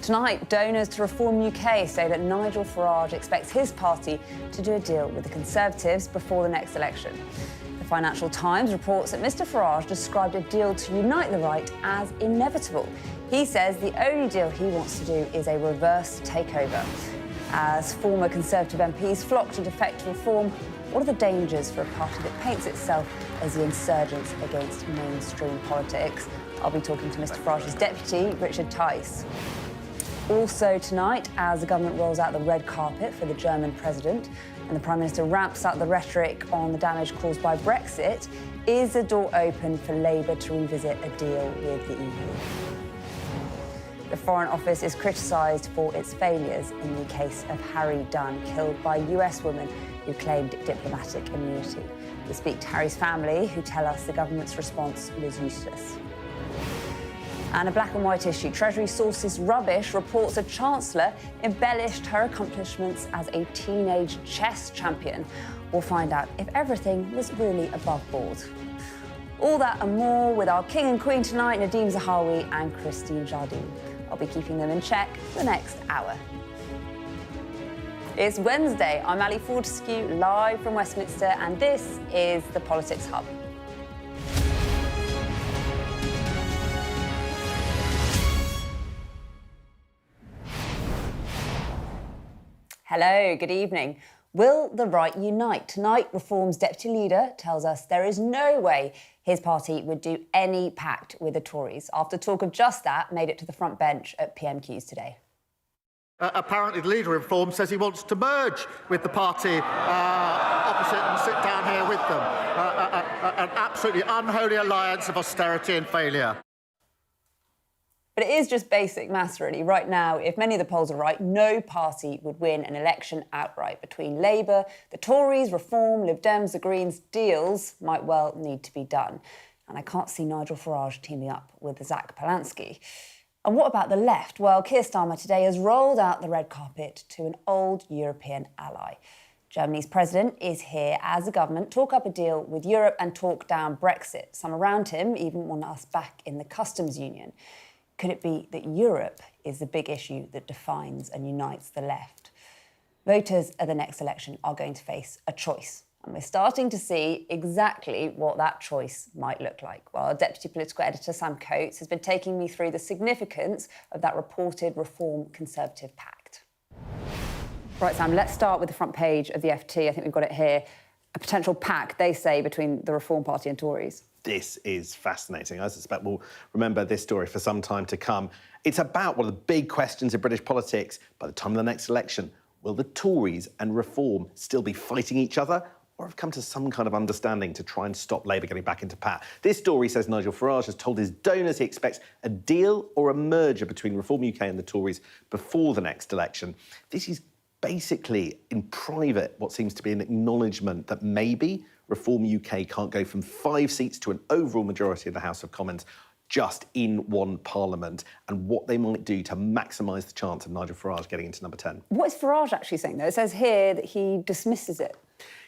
Tonight, donors to Reform UK say that Nigel Farage expects his party to do a deal with the Conservatives before the next election. The Financial Times reports that Mr Farage described a deal to unite the right as inevitable. He says the only deal he wants to do is a reverse takeover. As former Conservative MPs flock to defect Reform, what are the dangers for a party that paints itself as the insurgents against mainstream politics? I'll be talking to Mr Farage's deputy, Richard Tice. Also tonight, as the government rolls out the red carpet for the German president and the Prime Minister ramps up the rhetoric on the damage caused by Brexit, is the door open for Labour to revisit a deal with the EU? The Foreign Office is criticised for its failures in the case of Harry Dunn, killed by a US woman who claimed diplomatic immunity. We speak to Harry's family, who tell us the government's response was useless. And a black and white issue. Treasury sources Rubbish reports a Chancellor embellished her accomplishments as a teenage chess champion. We'll find out if everything was really above board. All that and more with our King and Queen tonight, Nadeem Zahawi and Christine Jardine. I'll be keeping them in check for the next hour. It's Wednesday. I'm Ali Fortescue, live from Westminster, and this is the Politics Hub. Hello, good evening. Will the right unite? Tonight, Reform's deputy leader tells us there is no way his party would do any pact with the Tories, after talk of just that made it to the front bench at PMQs today. Apparently, the leader of Reform says he wants to merge with the party opposite and sit down here with them. An absolutely unholy alliance of austerity and failure. But it is just basic maths, really. Right now, if many of the polls are right, no party would win an election outright. Between Labour, the Tories, Reform, Lib Dems, the Greens, deals might well need to be done. And I can't see Nigel Farage teaming up with Zach Polanski. And what about the left? Well, Keir Starmer today has rolled out the red carpet to an old European ally. Germany's president is here as the government talk up a deal with Europe and talk down Brexit. Some around him even want us back in the customs union. Could it be that Europe is the big issue that defines and unites the left? Voters at the next election are going to face a choice, and we're starting to see exactly what that choice might look like. Well, our Deputy Political Editor, Sam Coates, has been taking me through the significance of that reported Reform Conservative pact. Right, Sam, let's start with the front page of the FT. I think we've got it here. A potential pact, they say, between the Reform Party and Tories. This is fascinating. I suspect we'll remember this story for some time to come. It's about one of the big questions in British politics. By the time of the next election, will the Tories and Reform still be fighting each other, or have come to some kind of understanding to try and stop Labour getting back into power? This story says Nigel Farage has told his donors he expects a deal or a merger between Reform UK and the Tories before the next election. This is basically, in private, what seems to be an acknowledgement that maybe Reform UK can't go from 5 seats to an overall majority in the House of Commons just in one parliament, and what they might do to maximise the chance of Nigel Farage getting into number 10. What is Farage actually saying, though? It says here that he dismisses it.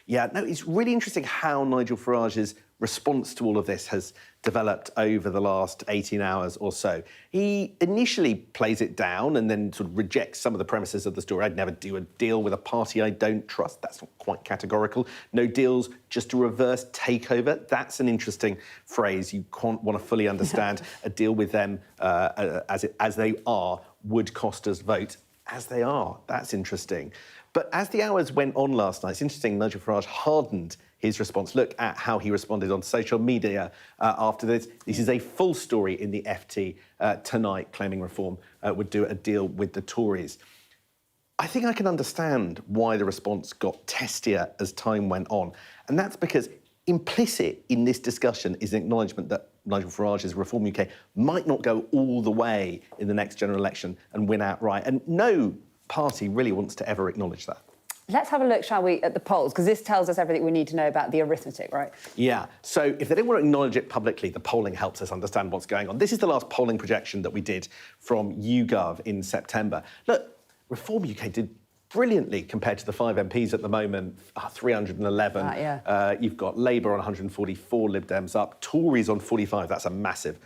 Yeah, no, it's really interesting how Nigel Farage's response to all of this has developed over the last 18 hours or so. He initially plays it down and then sort of rejects some of the premises of the story. I'd never do a deal with a party I don't trust. That's not quite categorical. No deals, just a reverse takeover. That's an interesting phrase. You can't want to fully understand. A deal with them as they are would cost us votes. As they are. That's interesting. But as the hours went on last night, it's interesting, Nigel Farage hardened his response. Look at how he responded on social media after this. This is a full story in the FT tonight, claiming Reform would do a deal with the Tories. I think I can understand why the response got testier as time went on. And that's because implicit in this discussion is an acknowledgement that Nigel Farage's Reform UK might not go all the way in the next general election and win outright. And no party really wants to ever acknowledge that. Let's have a look, shall we, at the polls, because this tells us everything we need to know about the arithmetic, right? Yeah, so if they don't want to acknowledge it publicly, the polling helps us understand what's going on. This is the last polling projection that we did from YouGov in September. Look, Reform UK did brilliantly compared to the 5 MPs at the moment, 311. You've got Labour on 144, Lib Dems up, Tories on 45. That's a massive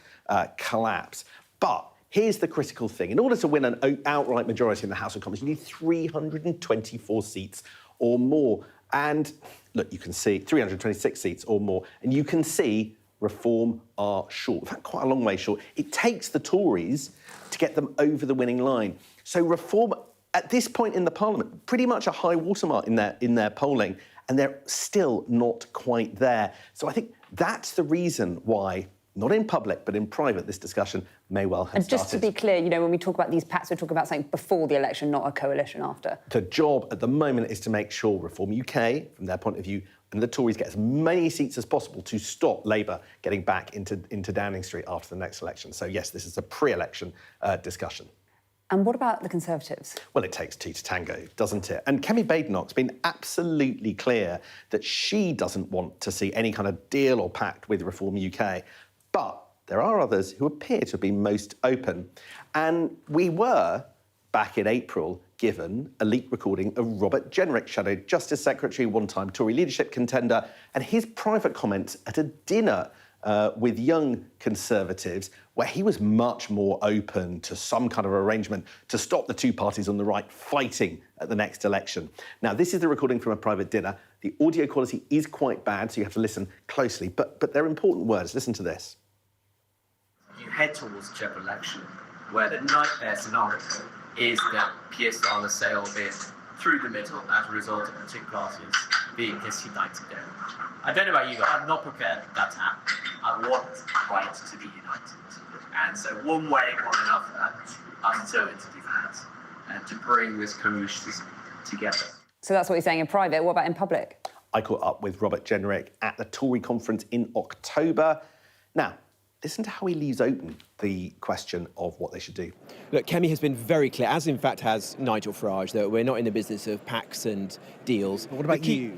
collapse. But Here's the critical thing. In order to win an outright majority in the House of Commons, you need 324 seats or more. And look, you can see 326 seats or more, and you can see Reform are short. In fact, quite a long way short. It takes the Tories to get them over the winning line. So Reform, at this point in the Parliament, pretty much a high watermark in their polling, and they're still not quite there. So I think that's the reason why, not in public, but in private, this discussion may well have started. And just to be clear, when we talk about these pacts, we're talking about something before the election, not a coalition after. The job at the moment is to make sure Reform UK, from their point of view, and the Tories get as many seats as possible to stop Labour getting back into Downing Street after the next election. So, yes, this is a pre-election discussion. And what about the Conservatives? Well, it takes two to tango, doesn't it? And Kemi Badenoch's been absolutely clear that she doesn't want to see any kind of deal or pact with Reform UK. But there are others who appear to have been most open. And we were, back in April, given a leaked recording of Robert Jenrick, Shadow Justice Secretary, one-time Tory leadership contender, and his private comments at a dinner with young Conservatives, where he was much more open to some kind of arrangement to stop the two parties on the right fighting at the next election. Now, this is the recording from a private dinner. The audio quality is quite bad, so you have to listen closely, but they're important words. Listen to this. You head towards a general election where the nightmare scenario is that Keir Starmer sailed in through the middle as a result of the two parties being disunited there. I don't know about you, but I'm not prepared for that to happen. I want right to be united. And so one way or another, I'm determined to do that and to bring this coalition together. So that's what you're saying in private. What about in public? I caught up with Robert Jenrick at the Tory conference in October. Now, listen to how he leaves open the question of what they should do. Look, Kemi has been very clear, as in fact has Nigel Farage, that we're not in the business of pacts and deals. But what about you?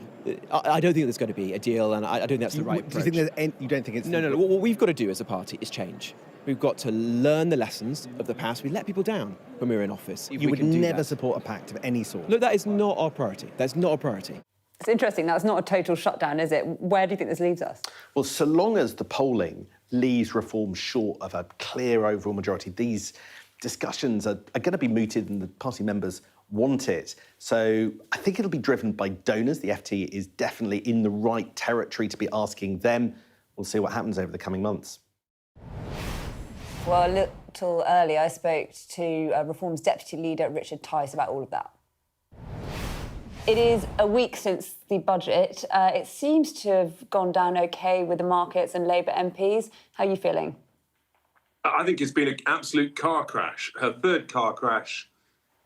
I don't think there's going to be a deal, and I don't think that's the right approach. Do you think you don't think it's... No. What we've got to do as a party is change. We've got to learn the lessons of the past. We let people down when we were in office. You would never support a pact of any sort? Look, that is not our priority. That's not a priority. It's interesting. That's not a total shutdown, is it? Where do you think this leaves us? Well, so long as the polling leaves Reform short of a clear overall majority, these discussions are going to be mooted and the party members want it. So I think it'll be driven by donors. The FT is definitely in the right territory to be asking them. We'll see what happens over the coming months. Well, a little earlier, I spoke to Reform's deputy leader, Richard Tice, about all of that. It is a week since the budget. It seems to have gone down OK with the markets and Labour MPs. How are you feeling? I think it's been an absolute car crash. Her third car crash,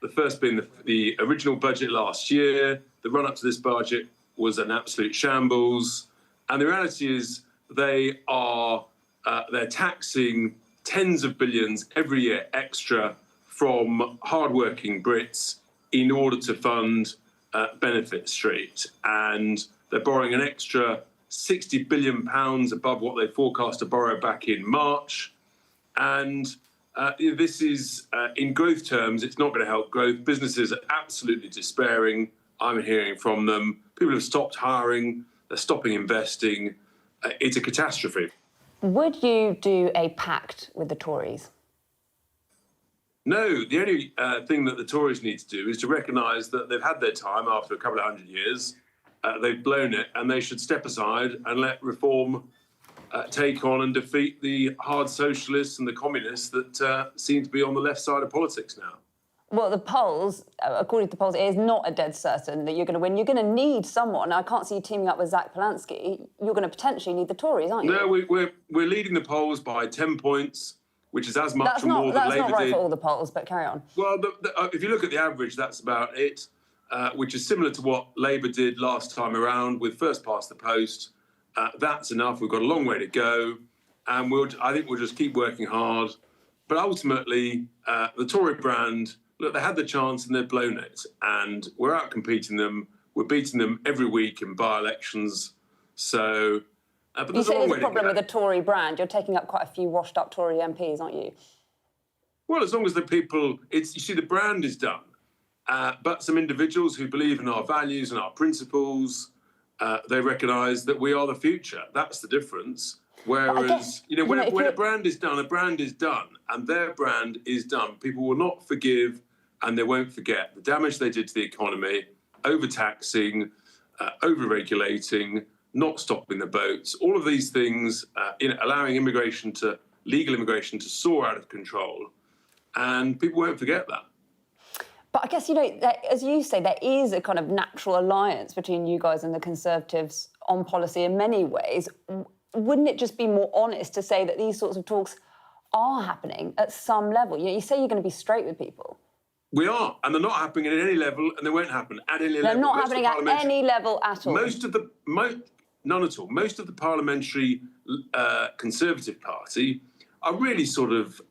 the first being the original budget last year. The run-up to this budget was an absolute shambles. And the reality is they're taxing tens of billions every year extra from hard-working Brits in order to fund Benefit Street. And they're borrowing an extra £60 billion above what they forecast to borrow back in March. And this is, in growth terms, it's not going to help growth. Businesses are absolutely despairing. I'm hearing from them. People have stopped hiring. They're stopping investing. It's a catastrophe. Would you do a pact with the Tories? No, the only thing that the Tories need to do is to recognise that they've had their time after a couple of 100 years. They've blown it, and they should step aside and let Reform take on and defeat the hard socialists and the communists that seem to be on the left side of politics now. Well, the polls, according to the polls, it is not a dead certain that you're going to win. You're going to need someone. I can't see you teaming up with Zach Polanski. You're going to potentially need the Tories, aren't you? No, we're leading the polls by 10 points, which is as much or more than Labour did. That's not right for all the polls, but carry on. Well, if you look at the average, that's about it, which is similar to what Labour did last time around with first past the post. That's enough. We've got a long way to go, and I think we'll just keep working hard. But ultimately, the Tory brand, look, they had the chance and they've blown it, and we're out competing them. We're beating them every week in by-elections. So, but you say there's a problem with the Tory brand. You're taking up quite a few washed-up Tory MPs, aren't you? Well, as long as the people, you see, the brand is done. But some individuals who believe in our values and our principles, they recognise that we are the future. That's the difference. Whereas, when a brand is done, a brand is done, and their brand is done. People will not forgive, and they won't forget the damage they did to the economy, overtaxing, over-regulating, not stopping the boats, all of these things, allowing legal immigration to soar out of control, and people won't forget that. But I guess, as you say, there is a kind of natural alliance between you guys and the Conservatives on policy in many ways. Wouldn't it just be more honest to say that these sorts of talks are happening at some level? You say you're going to be straight with people. We are, and they're not happening at any level, and they won't happen at any level. They're not happening at any level at all. None at all. Most of the parliamentary Conservative Party are really sort of,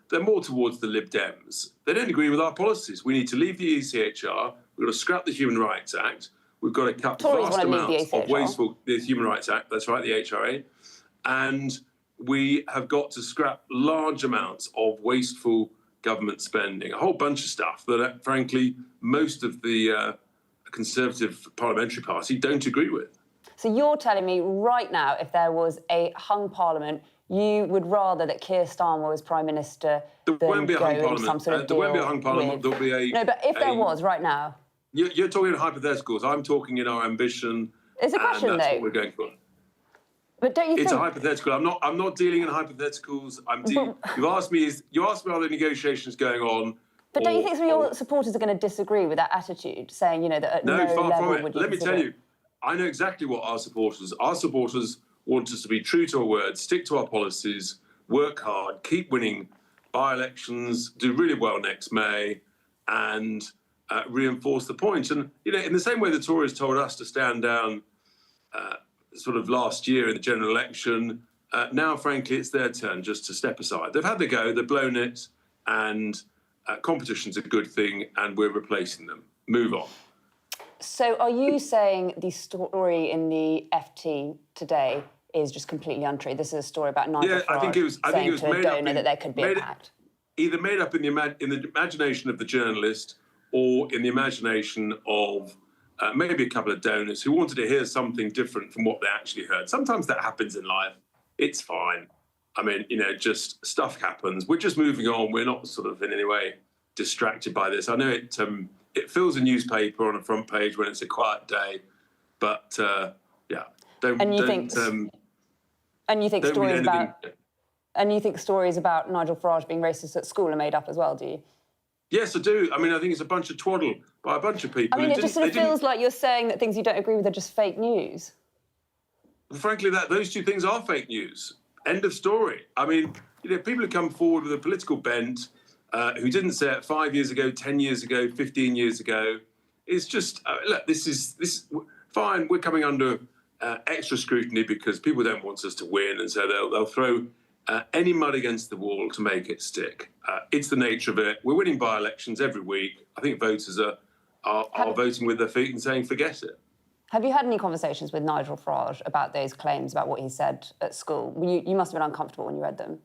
they're more towards the Lib Dems. They don't agree with our policies. We need to leave the ECHR. We've got to scrap the Human Rights Act. We've got to cut vast amounts of wasteful, the Human Rights Act, that's right, the HRA. And we have got to scrap large amounts of wasteful government spending, a whole bunch of stuff that, frankly, most of the Conservative Parliamentary Party don't agree with. So you're telling me right now, if there was a hung parliament, you would rather that Keir Starmer was Prime Minister than go in some sort of deal? There won't be a hung parliament. There'll be a... No, but if there was right now... You're talking in hypotheticals. I'm talking in our ambition. It's a question, and that's though. what we're going for. But don't you think... It's a hypothetical. I'm not dealing in hypotheticals. You asked me are the negotiations going on? But don't you think some of your supporters are going to disagree with that attitude, saying, that at no far level from it. would you Let me consider... tell you, I know exactly what our supporters want us to be true to our word, stick to our policies, work hard, keep winning by-elections, do really well next May, and reinforce the point. And, in the same way the Tories told us to stand down sort of last year in the general election, now, frankly, it's their turn just to step aside. They've had the go, they've blown it, and competition's a good thing, and we're replacing them. Move on. So are you saying the story in the FT today is just completely untrue? This is a story about Nigel Farage saying to a donor that there could be a pact. Either made up in the imagination of the journalist or in the imagination of maybe a couple of donors who wanted to hear something different from what they actually heard. Sometimes that happens in life. It's fine. I mean, just stuff happens. We're just moving on. We're not sort of in any way distracted by this. I know it fills a newspaper on a front page when it's a quiet day, but you think stories about Nigel Farage being racist at school are made up as well, do you? Yes, I do. I mean, I think it's a bunch of twaddle by a bunch of people. I mean, it just sort of feels like you're saying that things you don't agree with are just fake news. Well, frankly, those two things are fake news. End of story. I mean, people who come forward with a political bent, who didn't say it 5 years ago, 10 years ago, 15 years ago. It's just, look, this is fine. We're coming under extra scrutiny because people don't want us to win, and so they'll throw any mud against the wall to make it stick. It's the nature of it. We're winning by-elections every week. I think voters are voting with their feet and saying, forget it. Have you had any conversations with Nigel Farage about those claims, about what he said at school? You must have been uncomfortable when you read them.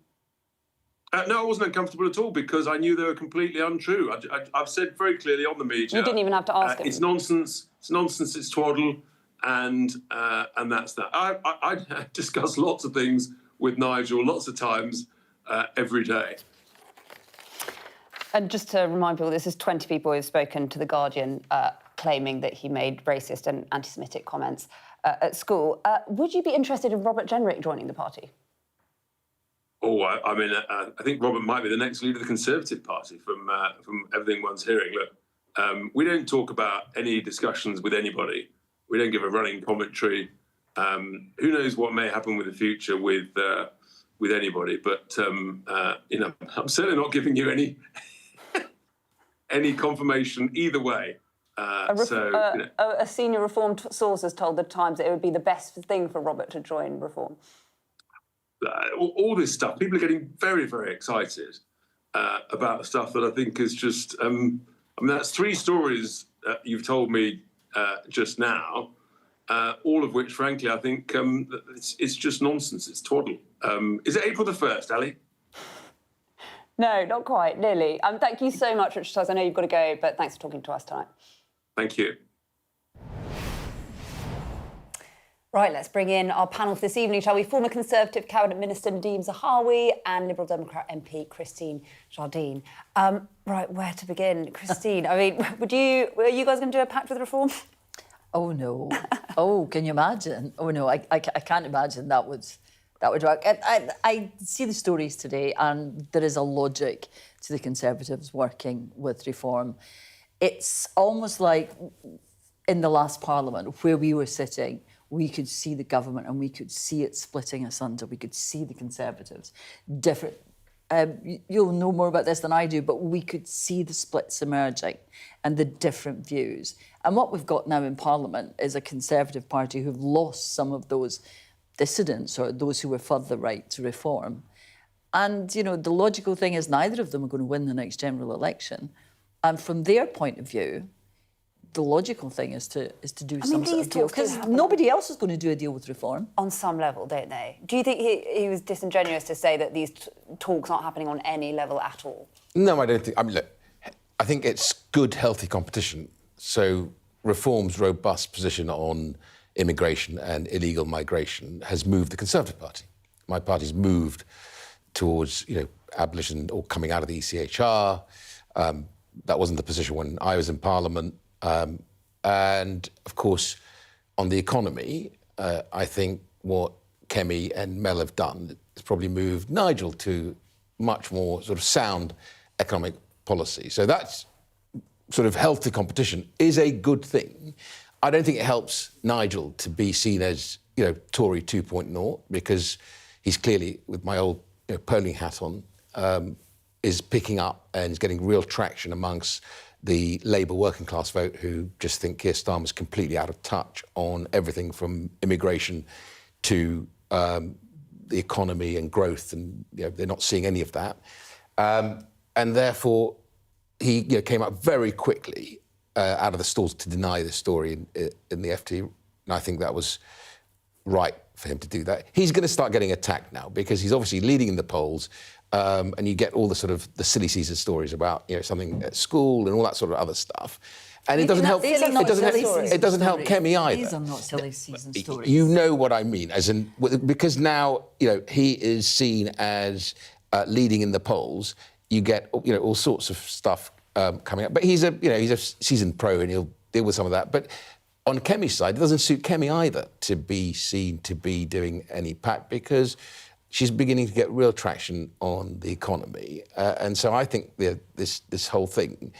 No, I wasn't uncomfortable at all because I knew they were completely untrue. I've said very clearly on the media. You didn't even have to ask him. It's nonsense. It's nonsense. It's twaddle, and that's that. I discuss lots of things with Nigel lots of times every day. And just to remind people, this is 20 people who have spoken to The Guardian claiming that he made racist and anti-Semitic comments at school. Would you be interested in Robert Jenrick joining the party? Oh, I think Robert might be the next leader of the Conservative Party from everything one's hearing. Look, we don't talk about any discussions with anybody. We don't give a running commentary. Who knows what may happen with the future with anybody? But I'm certainly not giving you any confirmation either way. A senior Reform source has told the Times that it would be the best thing for Robert to join Reform. All this stuff, people are getting very, very excited about stuff that I think is just... that's three stories you've told me just now, all of which, frankly, I think it's just nonsense. It's twaddle. Is it April the 1st, Ali? No, not quite, nearly. Thank you so much, Richard Tice. I know you've got to go, but thanks for talking to us tonight. Thank you. Right, let's bring in our panel for this evening, shall we? Former Conservative Cabinet Minister Nadeem Zahawi and Liberal Democrat MP Christine Jardine. Right, where to begin? Christine, I mean, were you guys going to do a pact with Reform? Oh, no. Oh, can you imagine? Oh, no, I can't imagine that would work. I see the stories today, and there is a logic to the Conservatives working with Reform. It's almost like in the last Parliament where we were sitting, we could see the government and we could see it splitting asunder. We could see the Conservatives different. You'll know more about this than I do, but we could see the splits emerging and the different views. And what we've got now in Parliament is a Conservative Party who've lost some of those dissidents or those who were further right to Reform. And, you know, the logical thing is neither of them are going to win the next general election. And from their point of view, the logical thing is to do some sort of deal, because nobody else is going to do a deal with Reform. On some level, don't they? Do you think he was disingenuous to say that these talks aren't happening on any level at all? No, I don't think. I mean, look, I think it's good, healthy competition. So Reform's robust position on immigration and illegal migration has moved the Conservative Party. My party's moved towards, you know, abolition or coming out of the ECHR. That wasn't the position when I was in Parliament. And, of course, on the economy, I think what Kemi and Mel have done has probably moved Nigel to much more sort of sound economic policy. So that's sort of healthy competition is a good thing. I don't think it helps Nigel to be seen as, you know, Tory 2.0, because he's clearly, with my old polling hat on, is picking up and is getting real traction amongst the Labour working class vote, who just think Keir Starmer's completely out of touch on everything from immigration to the economy and growth, and they're not seeing any of that. And therefore, he came up very quickly out of the stalls to deny this story in the FT, and I think that was right for him to do that. He's going to start getting attacked now because he's obviously leading in the polls. And you get all the sort of the silly season stories about something at school and all that sort of other stuff, and it doesn't help. It doesn't help Kemi either. These are not silly season stories. You know what I mean, as in because now he is seen as leading in the polls. You get all sorts of stuff coming up, but he's a seasoned pro and he'll deal with some of that. But on Kemi's side, it doesn't suit Kemi either to be seen to be doing any pact, because she's beginning to get real traction on the economy. And so I think this whole thing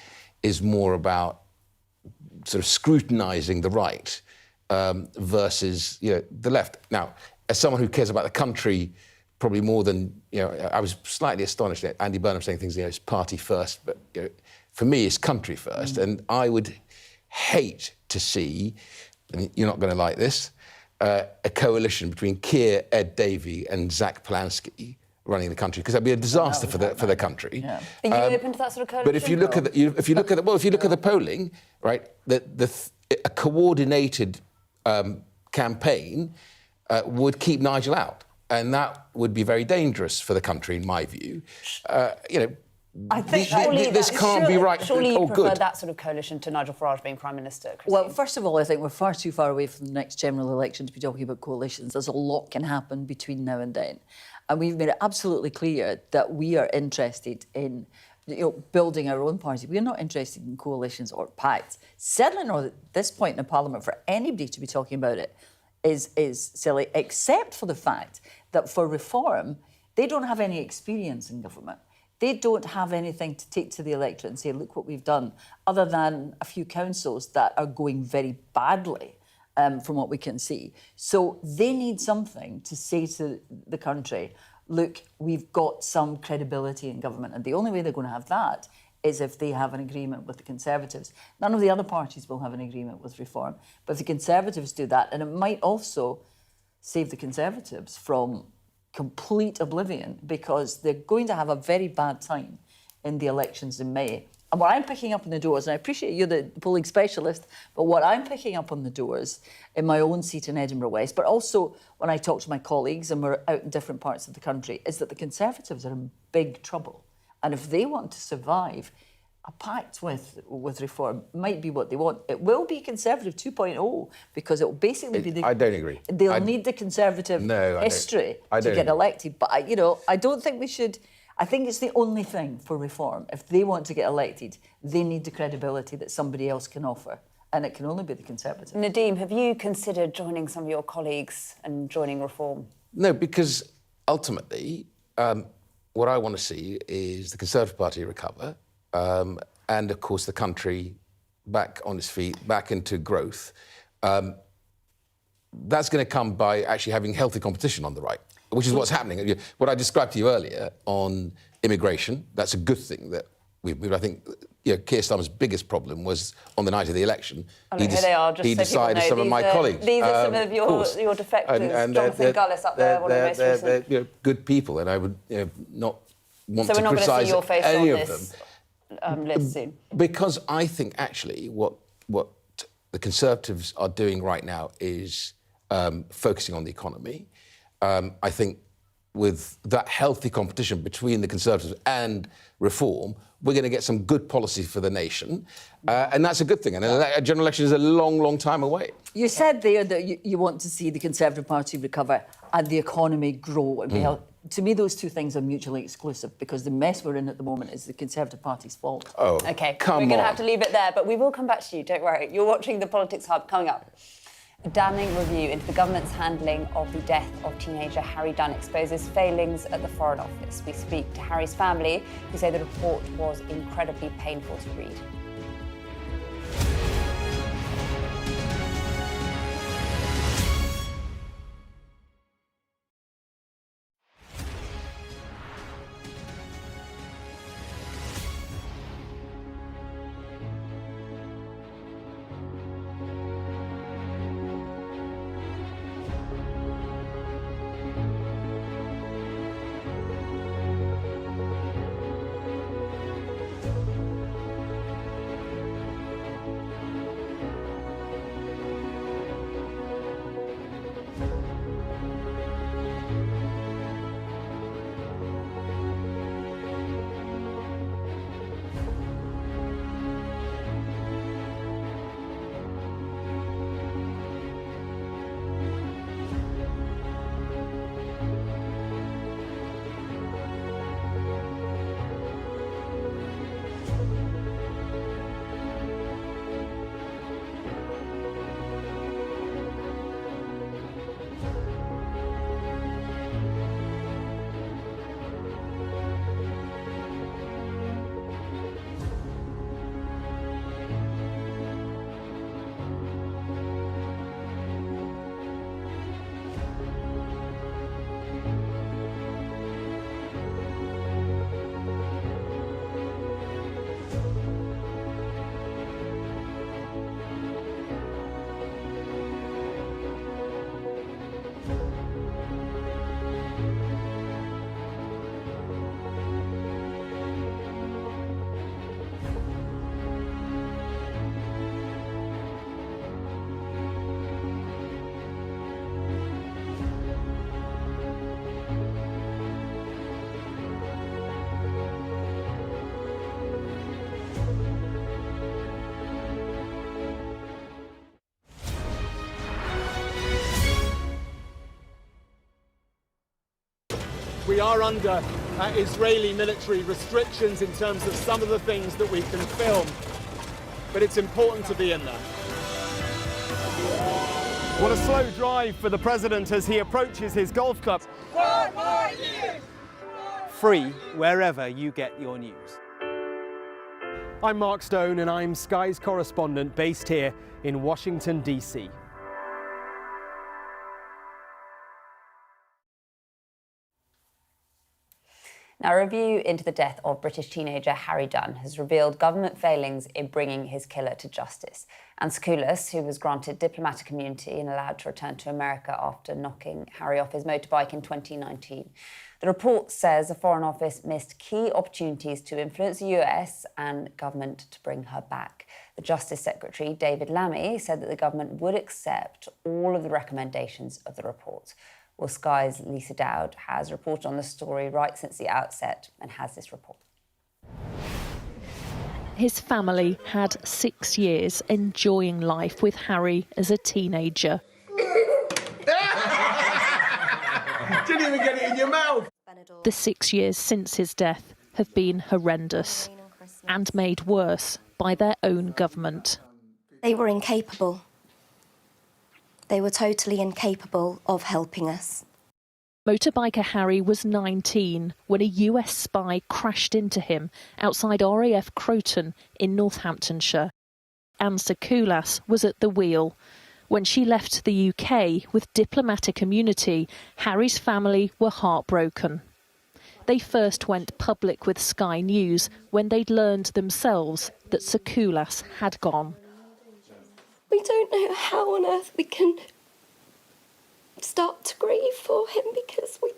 is more about sort of scrutinising the right versus the left. Now, as someone who cares about the country probably more than, I was slightly astonished at Andy Burnham saying things, it's party first, but for me it's country first. And I would hate to see, and you're not going to like this, a coalition between Keir, Ed Davey and Zach Polanski running the country, because that'd be a disaster for the country. Yeah. Are you open to that sort of coalition? But if you look at the polling, right, a coordinated campaign would keep Nigel out, and that would be very dangerous for the country, in my view. I think this can't be right. Surely you prefer that sort of coalition to Nigel Farage being Prime Minister, Christine? Well, first of all, I think we're far too far away from the next general election to be talking about coalitions. There's a lot can happen between now and then. And we've made it absolutely clear that we are interested in building our own party. We're not interested in coalitions or pacts. Certainly not at this point in the Parliament for anybody to be talking about it is silly, except for the fact that for Reform, they don't have any experience in government. They don't have anything to take to the electorate and say, look what we've done, other than a few councils that are going very badly from what we can see. So they need something to say to the country, look, we've got some credibility in government. And the only way they're going to have that is if they have an agreement with the Conservatives. None of the other parties will have an agreement with Reform. But if the Conservatives do that, and it might also save the Conservatives from complete oblivion, because they're going to have a very bad time in the elections in May. And what I'm picking up on the doors, and I appreciate you're the polling specialist, but what I'm picking up on the doors in my own seat in Edinburgh West, but also when I talk to my colleagues and we're out in different parts of the country, is that the Conservatives are in big trouble. And if they want to survive a pact with Reform might be what they want. It will be Conservative 2.0 because it will basically be the... I don't agree. They'll need the Conservative history to get elected. But, I don't think we should... I think it's the only thing for Reform. If they want to get elected, they need the credibility that somebody else can offer. And it can only be the Conservative. Nadeem, have you considered joining some of your colleagues and joining Reform? No, because ultimately, what I want to see is the Conservative Party recover, and of course the country back on its feet, back into growth. That's going to come by actually having healthy competition on the right, which is what's happening. What I described to you earlier on immigration, that's a good thing that I think Keir Starmer's biggest problem was on the night of the election. Here they are, just he so decided people know, some of my colleagues. These are some of your defectors. Jonathan Gullis up there, one of the most recent. They're good people, and I would not want to criticise. So we're not going to see your face any on of this them. List soon. Because I think actually what the Conservatives are doing right now is focusing on the economy. I think with that healthy competition between the Conservatives and Reform, we're going to get some good policy for the nation. And that's a good thing. And a general election is a long, long time away. You said there that you want to see the Conservative Party recover and the economy grow and be healthy. To me, those two things are mutually exclusive because the mess we're in at the moment is the Conservative Party's fault. Oh, OK, come on. We're going to have to leave it there, but we will come back to you, don't worry. You're watching the Politics Hub coming up. A damning review into the government's handling of the death of teenager Harry Dunn exposes failings at the Foreign Office. We speak to Harry's family, who say the report was incredibly painful to read. We are under Israeli military restrictions in terms of some of the things that we can film, but it's important to be in there. What a slow drive for the president as he approaches his golf club. 4 more years! Free wherever you get your news. I'm Mark Stone and I'm Sky's correspondent based here in Washington, D.C. Now, a review into the death of British teenager Harry Dunn has revealed government failings in bringing his killer to justice. And Skoulas, who was granted diplomatic immunity and allowed to return to America after knocking Harry off his motorbike in 2019. The report says the Foreign Office missed key opportunities to influence the US and government to bring her back. The Justice Secretary, David Lammy, said that the government would accept all of the recommendations of the report. Well, Sky's Lisa Dowd has reported on the story right since the outset and has this report. His family had 6 years enjoying life with Harry as a teenager. Didn't even get it in your mouth. The 6 years since his death have been horrendous and made worse by their own government. They were incapable. They were totally incapable of helping us. Motorbiker Harry was 19 when a US spy crashed into him outside RAF Croton in Northamptonshire. Anne Sakoulas was at the wheel. When she left the UK with diplomatic immunity, Harry's family were heartbroken. They first went public with Sky News when they'd learned themselves that Sakoulas had gone. We don't know how on earth we can start to grieve for him because we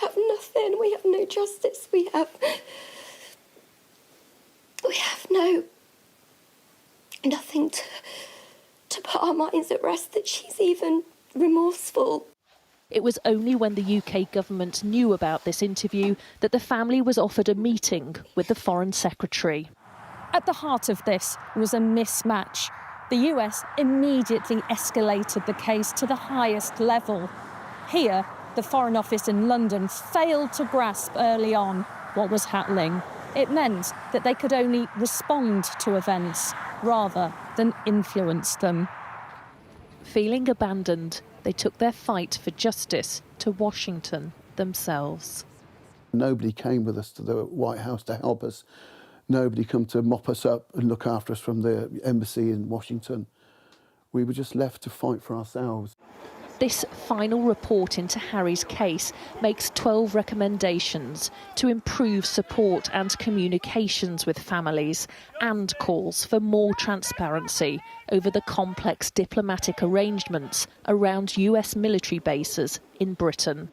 have nothing, we have no justice, we have nothing to put our minds at rest that she's even remorseful. It was only when the UK government knew about this interview that the family was offered a meeting with the Foreign Secretary. At the heart of this was a mismatch. The US immediately escalated the case to the highest level. Here, the Foreign Office in London failed to grasp early on what was happening. It meant that they could only respond to events rather than influence them. Feeling abandoned, they took their fight for justice to Washington themselves. Nobody came with us to the White House to help us. Nobody come to mop us up and look after us from the embassy in Washington. We were just left to fight for ourselves. This final report into Harry's case makes 12 recommendations to improve support and communications with families and calls for more transparency over the complex diplomatic arrangements around US military bases in Britain.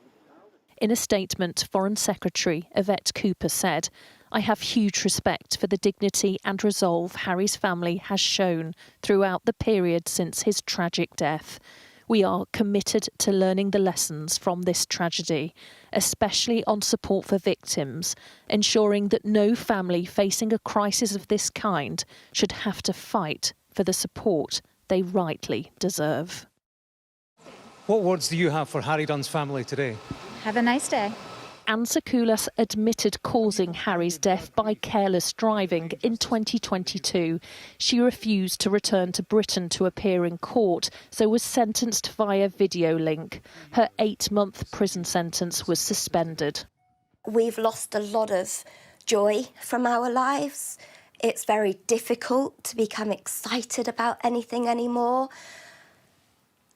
In a statement, Foreign Secretary Yvette Cooper said, "I have huge respect for the dignity and resolve Harry's family has shown throughout the period since his tragic death. We are committed to learning the lessons from this tragedy, especially on support for victims, ensuring that no family facing a crisis of this kind should have to fight for the support they rightly deserve." What words do you have for Harry Dunn's family today? Have a nice day. Anne Sakoulas admitted causing Harry's death by careless driving in 2022. She refused to return to Britain to appear in court, so was sentenced via video link. Her 8-month prison sentence was suspended. We've lost a lot of joy from our lives. It's very difficult to become excited about anything anymore.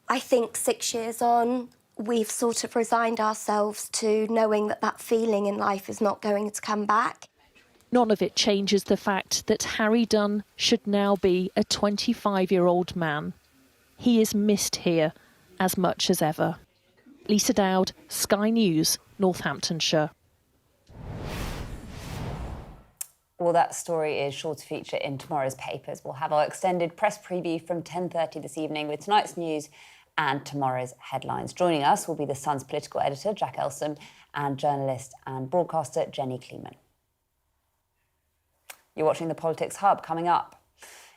I think 6 years on, we've sort of resigned ourselves to knowing that that feeling in life is not going to come back. None of it changes the fact that Harry Dunn should now be a 25-year-old man. He is missed here as much as ever. Lisa Dowd, Sky News, Northamptonshire. Well, that story is sure to feature in tomorrow's papers. We'll have our extended press preview from 10:30 this evening with tonight's news and tomorrow's headlines. Joining us will be the Sun's political editor, Jack Elsom, and journalist and broadcaster, Jenny Kleeman. You're watching the Politics Hub. Coming up,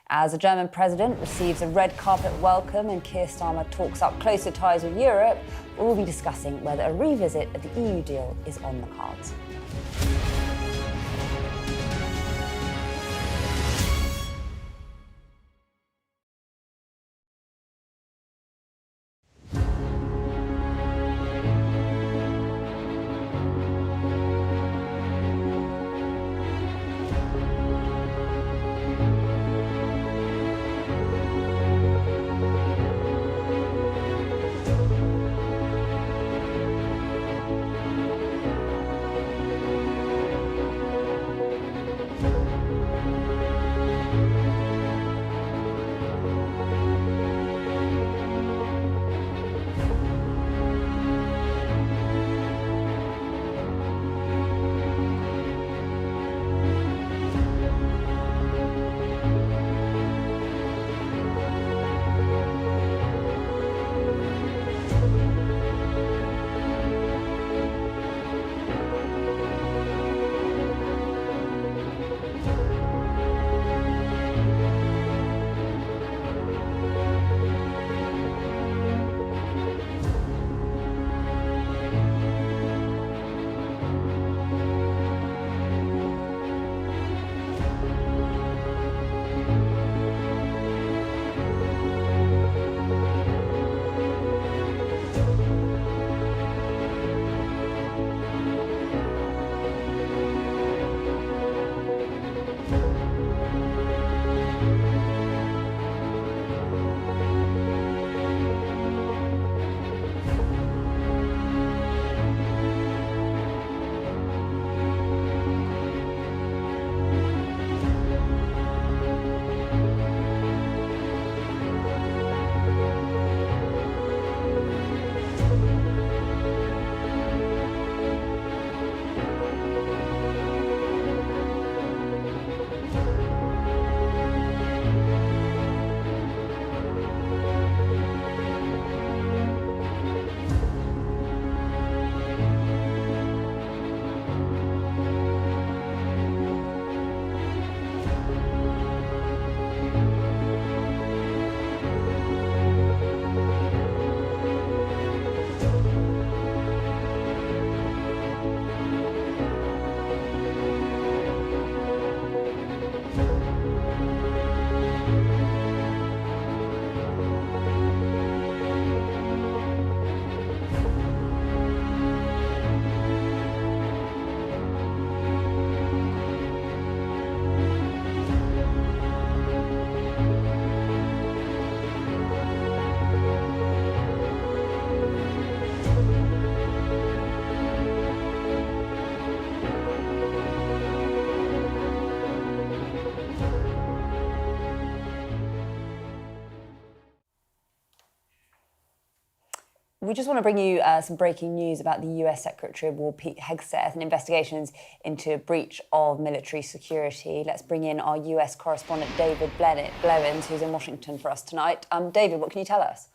as the German president receives a red carpet welcome and Keir Starmer talks up closer ties with Europe, we'll be discussing whether a revisit of the EU deal is on the cards. We just want to bring you some breaking news about the US Secretary of War, Pete Hegseth, and investigations into a breach of military security. Let's bring in our US correspondent, David Blevins, who's in Washington for us tonight. David, what can you tell us?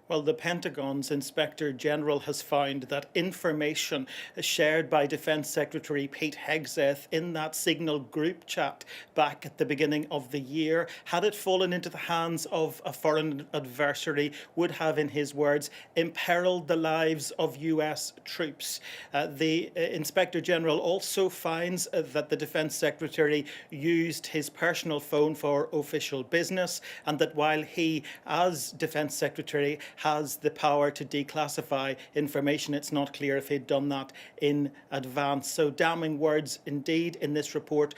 Well, the Pentagon's Inspector General has found that information shared by Defence Secretary Pete Hegseth in that Signal group chat back at the beginning of the year, had it fallen into the hands of a foreign adversary, would have, in his words, imperiled the lives of US troops. The Inspector General also finds that the Defence Secretary used his personal phone for official business, and that while he, as Defence Secretary, has the power to declassify information, it's not clear if he'd done that in advance. So damning words indeed in this report,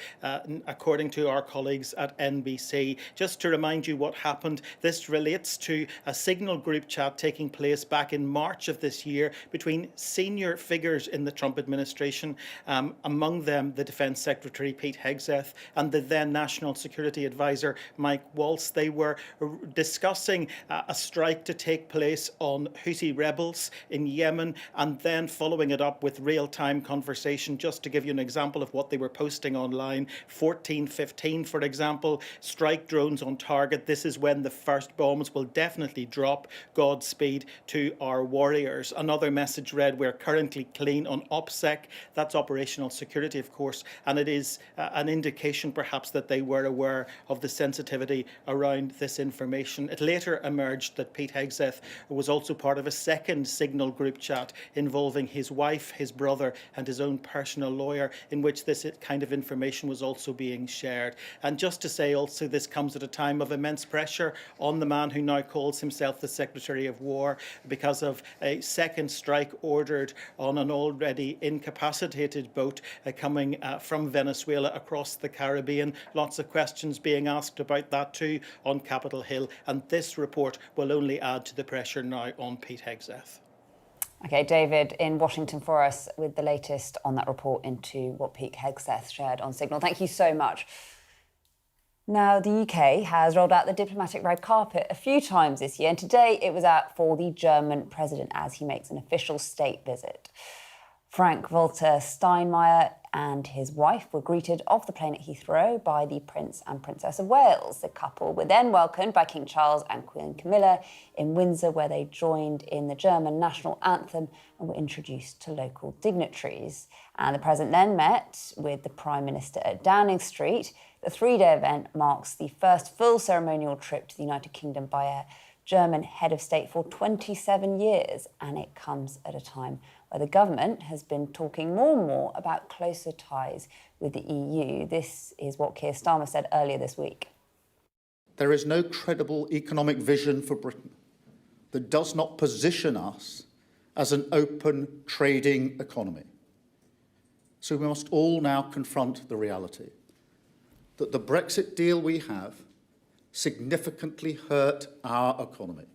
according to our colleagues at NBC. Just to remind you what happened, this relates to a Signal group chat taking place back in March of this year between senior figures in the Trump administration, among them the Defence Secretary Pete Hegseth and the then National Security Advisor Mike Waltz. They were discussing a strike to take place on Houthi rebels in Yemen, and then following it up with real-time conversation. Just to give you an example of what they were posting online, 14:15, for example, strike drones on target. This is when the first bombs will definitely drop. Godspeed to our warriors. Another message read, we're currently clean on OPSEC. That's operational security, of course, and it is an indication perhaps that they were aware of the sensitivity around this information. It later emerged that Pete Hegseth was also part of a second Signal group chat involving his wife, his brother, and his own personal lawyer, in which this kind of information was also being shared. And just to say also, this comes at a time of immense pressure on the man who now calls himself the Secretary of War, because of a second strike ordered on an already incapacitated boat coming from Venezuela across the Caribbean. Lots of questions being asked about that too on Capitol Hill, and this report will only add to the pressure now on Pete Hegseth. OK, David in Washington for us with the latest on that report into what Pete Hegseth shared on Signal. Thank you so much. Now, the UK has rolled out the diplomatic red carpet a few times this year, and today it was out for the German president as he makes an official state visit. Frank-Walter Steinmeier and his wife were greeted off the plane at Heathrow by the Prince and Princess of Wales. The couple were then welcomed by King Charles and Queen Camilla in Windsor, where they joined in the German national anthem and were introduced to local dignitaries. And the president then met with the Prime Minister at Downing Street. The three-day event marks the first full ceremonial trip to the United Kingdom by a German head of state for 27 years, and it comes at a time where the government has been talking more and more about closer ties with the EU. This is what Keir Starmer said earlier this week. There is no credible economic vision for Britain that does not position us as an open trading economy. So we must all now confront the reality that the Brexit deal we have significantly hurt our economy.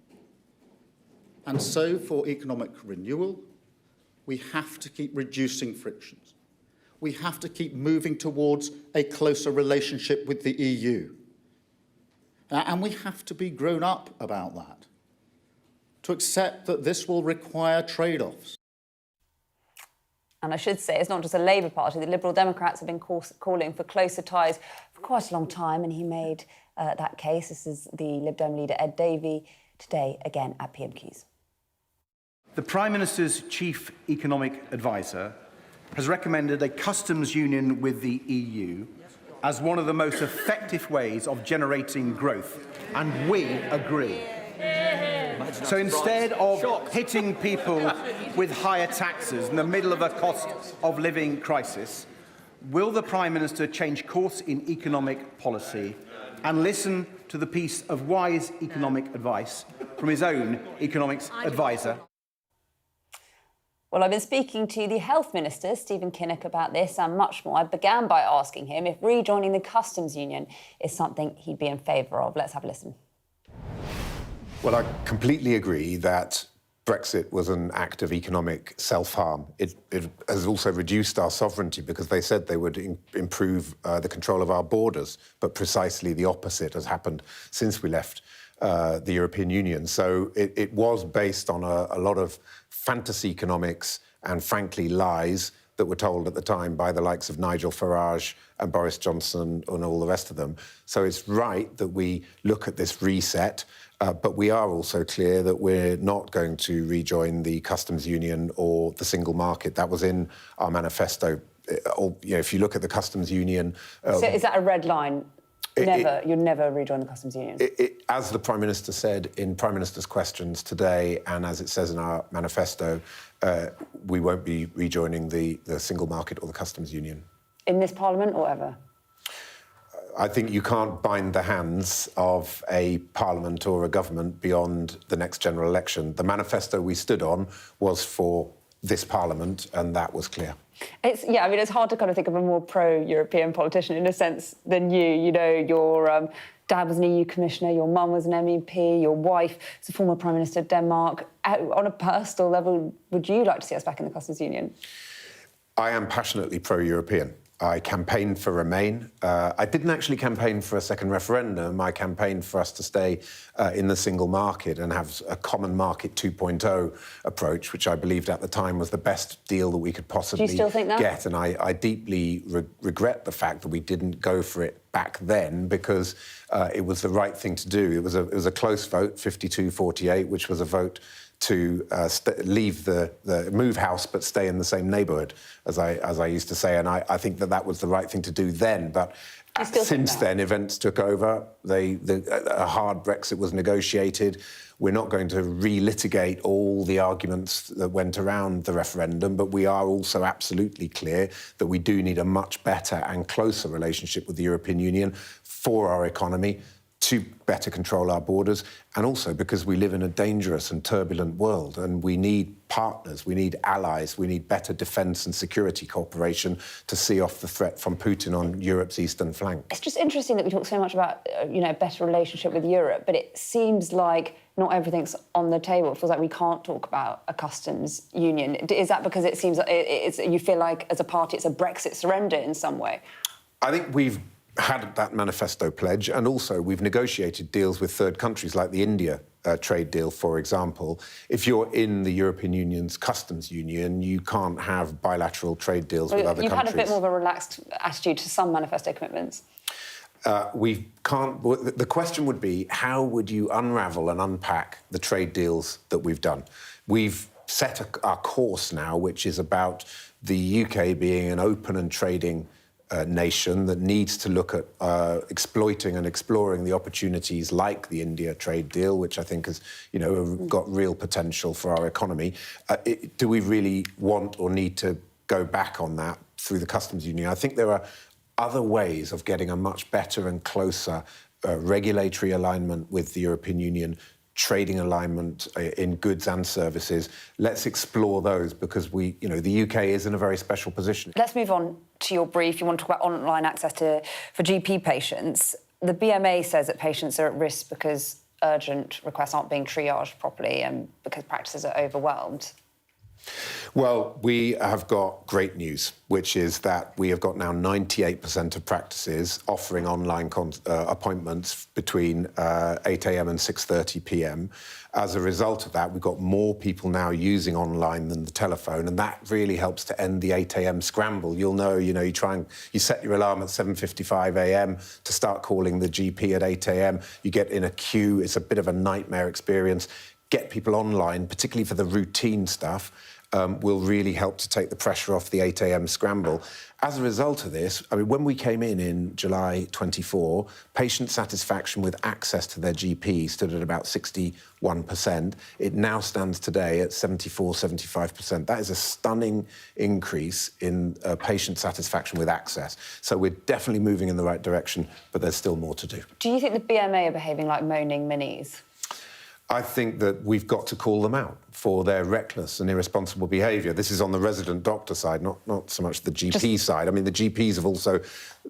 And so for economic renewal, we have to keep reducing frictions. We have to keep moving towards a closer relationship with the EU. And we have to be grown up about that, to accept that this will require trade-offs. And I should say, it's not just a Labour Party. The Liberal Democrats have been calling for closer ties for quite a long time, and he made that case. This is the Lib Dem leader, Ed Davey, today again at PMQs. The Prime Minister's chief economic advisor has recommended a customs union with the EU as one of the most effective ways of generating growth, and we agree. So instead of hitting people with higher taxes in the middle of a cost of living crisis, will the Prime Minister change course in economic policy and listen to the piece of wise economic advice from his own economics advisor? Well, I've been speaking to the Health Minister, Stephen Kinnock, about this and much more. I began by asking him if rejoining the customs union is something he'd be in favour of. Let's have a listen. Well, I completely agree that Brexit was an act of economic self-harm. It has also reduced our sovereignty because they said they would improve the control of our borders, but precisely the opposite has happened since we left the European Union. So it was based on a lot of fantasy economics and, frankly, lies that were told at the time by the likes of Nigel Farage and Boris Johnson and all the rest of them. So it's right that we look at this reset, but we are also clear that we're not going to rejoin the customs union or the single market. That was in our manifesto. If you look at the customs union... So is that a red line? You'll never rejoin the customs union? As the Prime Minister said in Prime Minister's questions today, and as it says in our manifesto, we won't be rejoining the single market or the customs union. In this Parliament or ever? I think you can't bind the hands of a parliament or a government beyond the next general election. The manifesto we stood on was for this Parliament, and that was clear. It's hard to kind of think of a more pro-European politician in a sense than you. You know, your dad was an EU commissioner, your mum was an MEP, your wife is a former Prime Minister of Denmark. On a personal level, would you like to see us back in the customs union? I am passionately pro-European. I campaigned for Remain. I didn't actually campaign for a second referendum. I campaigned for us to stay in the single market and have a common market 2.0 approach, which I believed at the time was the best deal that we could possibly Do you still think that? get. And I deeply regret the fact that we didn't go for it back then, because it was the right thing to do. It was a close vote, 52-48, which was a vote to leave move house but stay in the same neighbourhood, as I used to say, and I think that was the right thing to do then. But since then, events took over. A hard Brexit was negotiated. We're not going to relitigate all the arguments that went around the referendum, but we are also absolutely clear that we do need a much better and closer relationship with the European Union for our economy, to better control our borders, and also because we live in a dangerous and turbulent world, and we need partners, we need allies, we need better defence and security cooperation to see off the threat from Putin on Europe's eastern flank. It's just interesting that we talk so much about, a better relationship with Europe, but it seems like not everything's on the table. It feels like we can't talk about a customs union. Is that because it seems like you feel like, as a party, it's a Brexit surrender in some way? I think we've had that manifesto pledge, and also we've negotiated deals with third countries like the India trade deal, for example. If you're in the European Union's customs union, you can't have bilateral trade deals with other countries. You've had a bit more of a relaxed attitude to some manifesto commitments. We can't. The question would be, how would you unravel and unpack the trade deals that we've done? We've set our course now, which is about the UK being an open and trading nation that needs to look at exploiting and exploring the opportunities like the India trade deal, which I think has, got real potential for our economy. Do we really want or need to go back on that through the customs union? I think there are other ways of getting a much better and closer regulatory alignment with the European Union, trading alignment in goods and services. Let's explore those, because the UK is in a very special position. Let's move on to your brief. You want to talk about online access for GP patients. The BMA says that patients are at risk because urgent requests aren't being triaged properly and because practices are overwhelmed. Well, we have got great news, which is that we have got now 98% of practices offering online appointments between 8 a.m. and 6:30 p.m. As a result of that, we've got more people now using online than the telephone, and that really helps to end the 8 a.m. scramble. You'll know, you set your alarm at 7:55 a.m. to start calling the GP at 8 a.m. You get in a queue. It's a bit of a nightmare experience. Get people online, particularly for the routine stuff, will really help to take the pressure off the 8 a.m. scramble. As a result of this, when we came in July 24, patient satisfaction with access to their GP stood at about 61%. It now stands today at 74-75%. That is a stunning increase in patient satisfaction with access. So we're definitely moving in the right direction, but there's still more to do. Do you think the BMA are behaving like moaning minis? I think that we've got to call them out. for their reckless and irresponsible behaviour. This is on the resident doctor side, not so much the GP side. I mean, the GPs have also...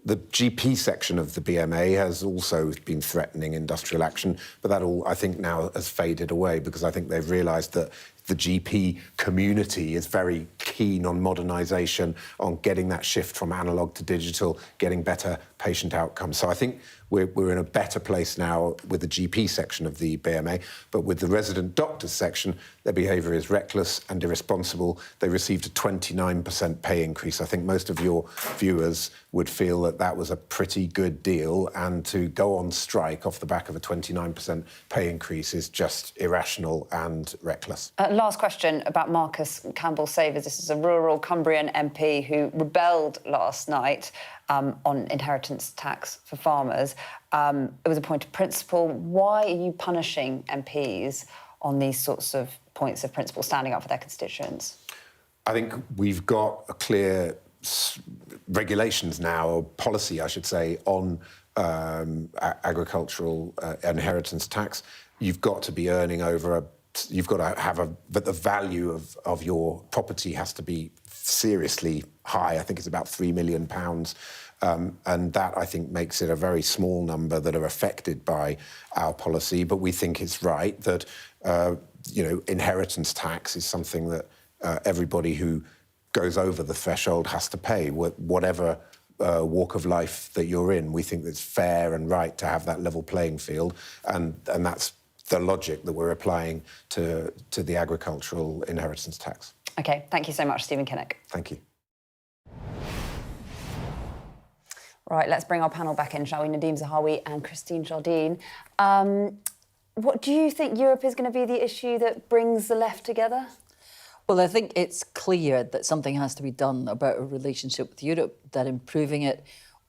The GP section of the BMA has also been threatening industrial action, but that all, I think, now has faded away because I think they've realised that the GP community is very keen on modernisation, on getting that shift from analogue to digital, getting better patient outcomes. So I think we're in a better place now with the GP section of the BMA, but with the resident doctors section, their behaviour is reckless and irresponsible. They received a 29% pay increase. I think most of your viewers would feel that that was a pretty good deal, and to go on strike off the back of a 29% pay increase is just irrational and reckless. Last question about Marcus Campbell-Savers. This is a rural Cumbrian MP who rebelled last night on inheritance tax for farmers. It was a point of principle. Why are you punishing MPs on these sorts of points of principle, standing up for their constituents? I think we've got a clear regulations now, or policy, I should say, on agricultural inheritance tax. You've got to be earning over you've got to have but the value of your property has to be seriously high. I think it's about £3 million. And that, I think, makes it a very small number that are affected by our policy. But we think it's right that, inheritance tax is something that everybody who goes over the threshold has to pay, whatever walk of life that you're in. We think it's fair and right to have that level playing field, and that's the logic that we're applying to the agricultural inheritance tax. OK, thank you so much, Stephen Kinnock. Thank you. Right, let's bring our panel back in, shall we? Nadeem Zahawi and Christine Jardine. What do you think Europe is going to be the issue that brings the left together? Well, I think it's clear that something has to be done about our relationship with Europe, that improving it,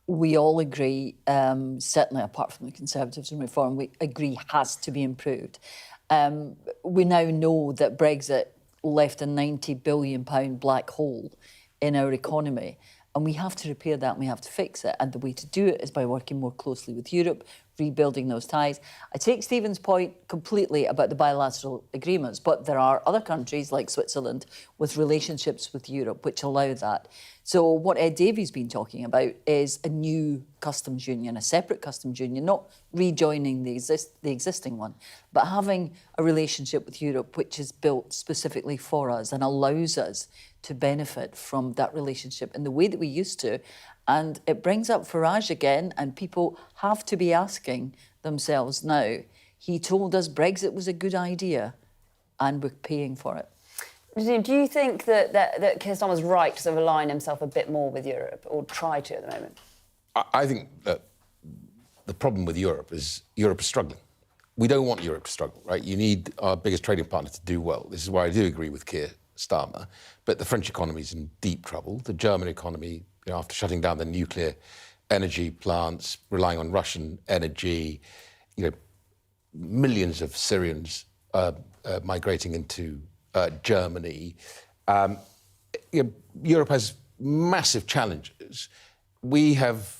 we all agree, certainly apart from the Conservatives and Reform, we agree has to be improved. We now know that Brexit left a £90 billion black hole in our economy, and we have to repair that and we have to fix it. And the way to do it is by working more closely with Europe, rebuilding those ties. I take Stephen's point completely about the bilateral agreements, but there are other countries like Switzerland with relationships with Europe which allow that. So what Ed Davies been talking about is a new customs union, a separate customs union, not rejoining the existing one, but having a relationship with Europe which is built specifically for us and allows us to benefit from that relationship in the way that we used to. And it brings up Farage again, and people have to be asking themselves now, he told us Brexit was a good idea, and we're paying for it. Do you think that Keir Starmer's right to sort of align himself a bit more with Europe, or try to at the moment? I think that the problem with Europe is struggling. We don't want Europe to struggle, right? You need our biggest trading partner to do well. This is why I do agree with Keir Starmer. But the French economy is in deep trouble. The German economy, after shutting down the nuclear energy plants, relying on Russian energy, millions of Syrians migrating into Germany. Europe has massive challenges. We have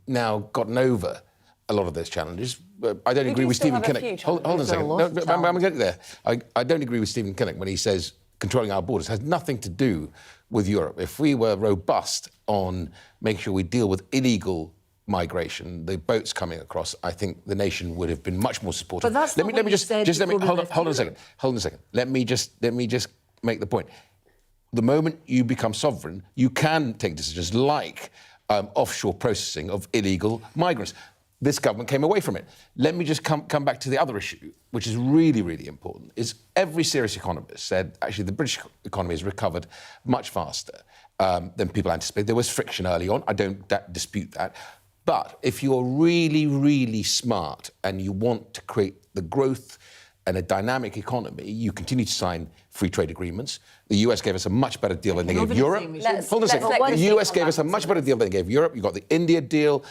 now gotten over a lot of those challenges. I don't agree with Stephen Kinnock. Hold on a second. I'm getting there. I don't agree with Stephen Kinnock when he says controlling our borders. It has nothing to do with Europe. If we were robust on making sure we deal with illegal migration, the boats coming across, I think the nation would have been much more supportive. But that's not what you said. Hold on a second. Let me just make the point. The moment you become sovereign, you can take decisions like offshore processing of illegal migrants. This government came away from it. Let me just come back to the other issue, which is really, really important, is every serious economist said, actually, the British economy has recovered much faster than people anticipated. There was friction early on. I don't dispute that. But if you're really, really smart and you want to create the growth and a dynamic economy, you continue to sign free trade agreements. The US gave us a much better deal than they gave Europe. Hold on a second. The US gave us a much better deal than they gave Europe. You've got the India deal,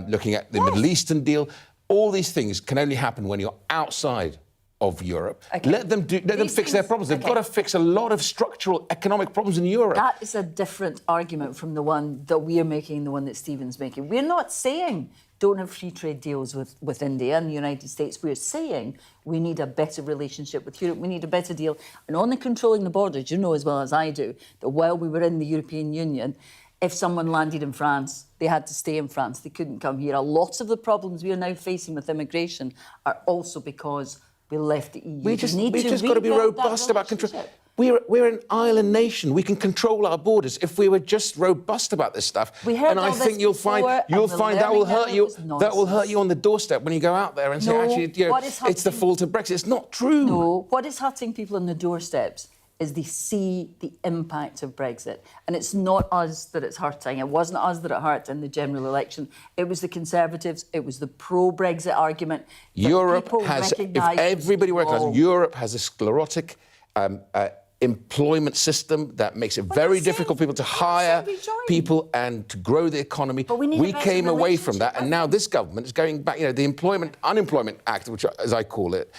looking at the Middle Eastern deal. All these things can only happen when you're outside of Europe. Let them fix their problems. They've got to fix a lot of structural economic problems in Europe. That is a different argument from the one that we are making, the one that Stephen's making. We're not saying don't have free trade deals with India and the United States. We're saying we need a better relationship with Europe. We need a better deal. And on the controlling the borders, you know as well as I do that while we were in the European Union, if someone landed in France, they had to stay in France. They couldn't come here. A lot of the problems we are now facing with immigration are also because we left the EU. We just got to be robust about control. We're an island nation. We can control our borders if we were just robust about this stuff. And I think you'll find that will hurt you. That will hurt you on the doorstep when you go out there and say, actually, it's the fault of Brexit. It's not true. No, what is hurting people on the doorsteps is they see the impact of Brexit. And it's not us that it's hurting. It wasn't us that it hurt in the general election. It was the Conservatives. It was the pro-Brexit argument. Europe has, if everybody recognises, Europe has a sclerotic employment system that makes it very difficult for people to hire people and to grow the economy. We came away from that, and now this government is going back. The Unemployment Act, which, as I call it,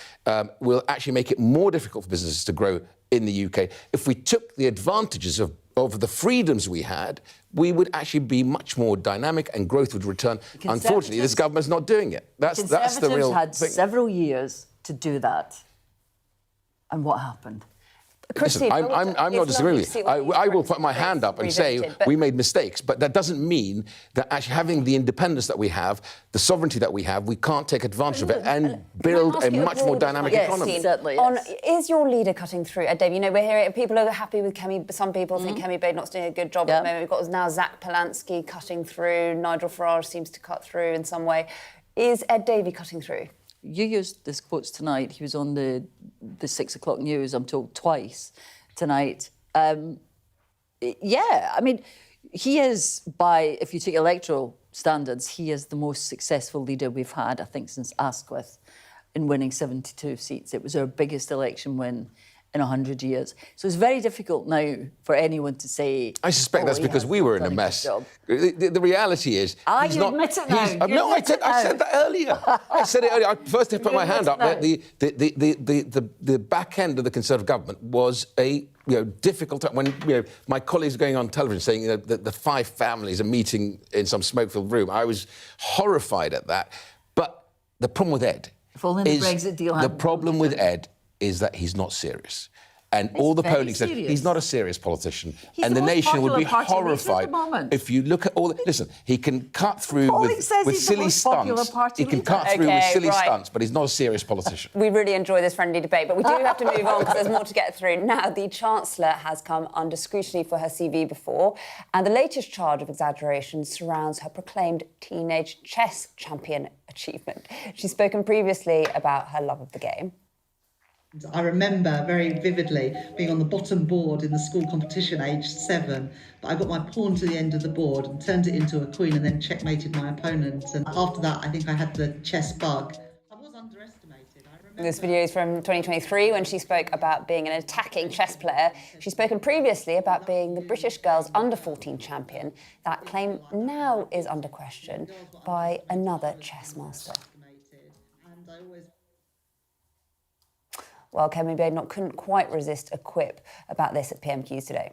will actually make it more difficult for businesses to grow in the UK. If we took the advantages of the freedoms we had, we would actually be much more dynamic and growth would return. Unfortunately, this government's not doing it. That's the real had thing. several years to do that. And what happened? Listen, I'm not disagreeing with you. I will put my hand up and say we made mistakes, but that doesn't mean that actually having the independence that we have, the sovereignty that we have, we can't take advantage of it and build a much more dynamic economy. Certainly, is your leader cutting through? Dave, we're hearing people are happy with Kemi. Some people think Kemi Badenoch's doing a good job at the moment. We've got now Zach Polansky cutting through. Nigel Farage seems to cut through in some way. Is Ed Davey cutting through? You used this quotes tonight. He was on the 6 o'clock news, I'm told, twice tonight. Yeah, I mean, he is, if you take electoral standards, he is the most successful leader we've had, I think, since Asquith in winning 72 seats. It was our biggest election win in 100 years. So it's very difficult now for anyone to say... I suspect that's because we were in a mess. The reality is... you admit it now. No, I said that earlier. I said it earlier. First, I put my hand up. The back end of the Conservative government was a difficult time. When my colleagues were going on television saying that the five families are meeting in some smoke-filled room, I was horrified at that. But the problem with Ed... If only the Brexit deal The problem with Ed is that he's not serious. And all the polling said he's not a serious politician. And the nation would be horrified if you look at all the... Listen, he can cut through with silly stunts. He can cut through with silly stunts, but he's not a serious politician. We really enjoy this friendly debate, but we do have to move on because there's more to get through. Now, the Chancellor has come under scrutiny for her CV before, and the latest charge of exaggeration surrounds her proclaimed teenage chess champion achievement. She's spoken previously about her love of the game. I remember very vividly being on the bottom board in the school competition, aged 7, but I got my pawn to the end of the board and turned it into a queen and then checkmated my opponent. And after that, I think I had the chess bug. I was underestimated. This video is from 2023 when she spoke about being an attacking chess player. She's spoken previously about being the British girls under-14 champion. That claim now is under question by another chess master. Well, Kemi Badenoch couldn't quite resist a quip about this at PMQs today.